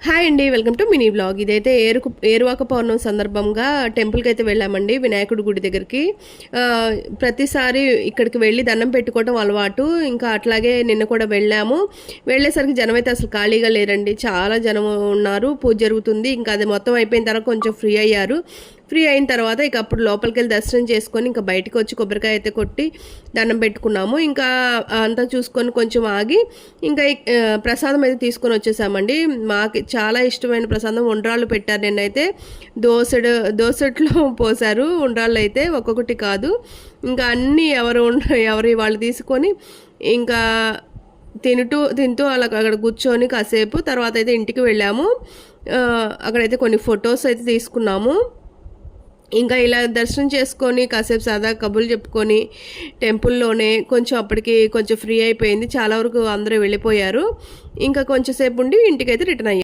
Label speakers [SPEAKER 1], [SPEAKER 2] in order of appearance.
[SPEAKER 1] Hi అండి, welcome to mini blog. ఇదైతే ఏరువాక పౌర్ణమి సందర్భంగా టెంపుల్కి అయితే వెళ్ళామండి, వినాయకుడి గుడి దగ్గరికి. ప్రతిసారి ఇక్కడికి వెళ్ళి దండం పెట్టుకోవడం అలవాటు. ఇంకా అట్లాగే నిన్న కూడా వెళ్ళాము. వెళ్ళేసరికి జనం అయితే అసలు ఖాళీగా లేరండి, చాలా జనం ఉన్నారు. పూజ జరుగుతుంది. ఇంకా అది మొత్తం అయిపోయిన తర్వాత కొంచెం ఫ్రీ అయ్యారు. ఫ్రీ అయిన తర్వాత ఇక అప్పుడు లోపలికి వెళ్ళి దర్శనం చేసుకొని ఇంకా బయటకు వచ్చి కొబ్బరికాయ అయితే కొట్టి దండం పెట్టుకున్నాము. ఇంకా అంతా చూసుకొని కొంచెం ఆగి ఇంకా ప్రసాదం అయితే తీసుకొని వచ్చేసామండి. మాకు చాలా ఇష్టమైన ప్రసాదం ఉండ్రాళ్ళు పెట్టారు. నిన్నైతే దోసెట్లో పోసారు ఉండ్రాళ్ళు అయితే, ఒక్కొక్కటి కాదు. ఇంకా అన్నీ ఎవరి వాళ్ళు తీసుకొని ఇంకా తింటూ అలా అక్కడ కూర్చొని కాసేపు తర్వాత అయితే ఇంటికి వెళ్ళాము. అక్కడైతే కొన్ని ఫొటోస్ అయితే తీసుకున్నాము. ఇంకా ఇలా దర్శనం చేసుకొని కాసేపు సరదా కబుర్లు చెప్పుకొని టెంపుల్లోనే అప్పటికి కొంచెం ఫ్రీ అయిపోయింది. చాలా వరకు అందరూ వెళ్ళిపోయారు. ఇంకా కొంచెంసేపు ఉండి ఇంటికైతే రిటర్న్ అయ్యాం.